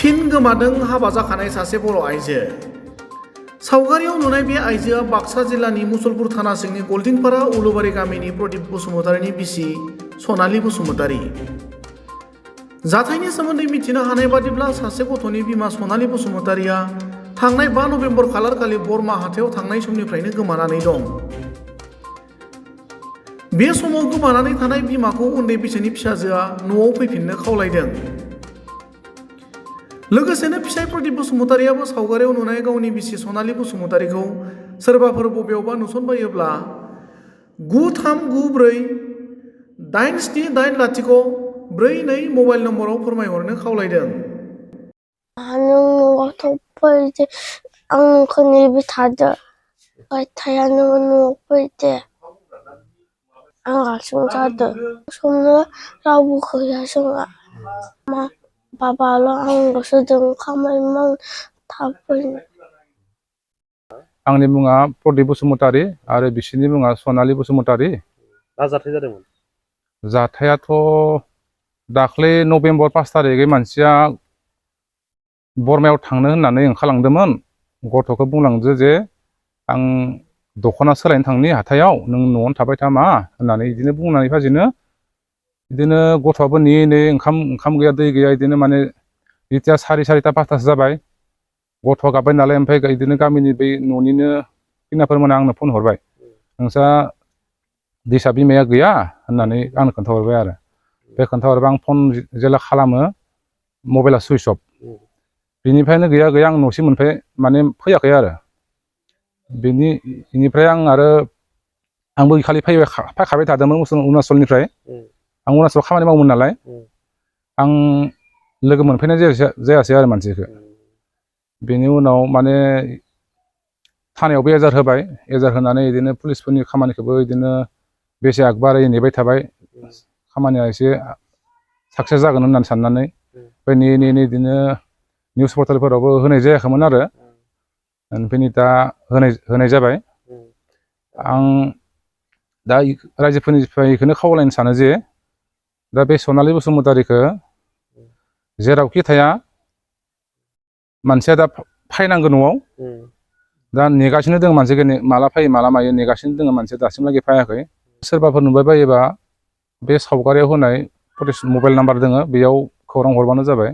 फिन गोमादों हाबा जाखानाय सासे बर' आइजो। सावगारियाव नुनाय बे आइजोआ बाक्सा जिल्लानि मुसलपुर थाना सिंनि गलदिंपारा उलुबारि गामिनि प्रदीप बसुमतारीनि बिसि सनालि बसुमतारी। जाथायनि सोमोन्दै मिथिनो हानाय बादिब्ला सासे गथ'नि बिमा सनालि बसुमतारीया थांनाय 5 नभेम्बर खालारखालि बरमा हाथायाव थांनाय समनिफ्रायनो गोमानानै दं। बे समाव गोमानानै थानाय बिमाखौ उन्दै बैसोनि फिसाजोआ न'आव फैफिननो खावलायदों। लोगोसेनो फिसाय प्रदीप बसुमतारीयाबो सावगारियाव नुनाय गावनि बिसि सनालि बसुमतारीखौ सोरबाफोर बबेयावबा नुसनबायोब्ला 9394-878042 मबाइल नम्बराव फोरमायहरनो खावलायदों। आं न'आव फैदो, आं नोंखौ नेबाय थादो, थाया नोङो न'आव फैदो, आं हारसिं जादो, संनो रावबो गैया जोंहा, बाबाल' आंल'सो दं खामानि मावनो थाब फैनो। आंनि मुङा प्रदीप बसुमतारी आरो बिसिनि मुङा सनालि बसुमतारी। मा जाथाय जादोंमोन? जाथायाथ' दाख्लै नभेम्बर 5 तारिखै मानसिया बरमायाव थांनो होननानै ओंखारलांदोंमोन। गथ'खौ बुंलांदो जे आं दख'ना सोलायनो थांनि हाथायाव, नों न'आवनो थाबाय था मा होननानै बिदिनो बुंनानै फाजिनो बिदिनो गथ'आबो नेयै नेयै ओंखाम गैया दै गैया बिदिनो माने जेथिया 4:30-5 जाबाय, गथ'आ गाबबाय नालाय, ओमफ्राय बिदिनो गामिनि बै न'निनो खिनाफोरमोना आंनो फन हरबाय, नोंस्रा दैसा बिमाया गैया होननानै आंनो खोन्थाहरबाय आरो। बे खोन्थाहरबा आं फन जेला खालामो मबाइला सुइस अफ। बिनिफ्रायनो गैया आं न'सिम माने फैयाखै आरो। बेनिफ्राय आंबो खालि फैखाबाय थादोंमोन अरुणाचलनिफ्राय। आं अरुणाचलाव खामानि मावोमोन नालाय, आं लोगो मोनफैनाय जायासै आरो मानसिखौ। बेनि उनाव माने थानायावबो एजार होबाय, एजार होनानै बिदिनो पुलिसफोरनि खामानिखौबो बिदिनो बेसे आगबारै नेबाय थाबाय, खामानिया एसे साक्सेस जागोन होननानै साननानै। ओमफ्राय नेयै बिदिनो निउस पर्टेलफोरावबो होनाय जायाखैमोन आरो, ओमफ्राय दा होनाय जाबाय। आं दा रायजोफोरनिफ्राय बेखौनो खावलायनो सानो जे दा बे सनालि बसुमतारीखौ जेरावखि थाया मानसिया दा फैनांगौ न'आव। दा नेगासिनो दङ मानसिखौ, माला फैयो माला मायो नेगासिनो दङ मानसिया, दासिमहालागै फैयाखै। सोरबाफोर नुबाय बायोबा बे सावगारियाव होनाय मबाइल नाम्बार दङ, बेयाव खौरां हरबानो जाबाय।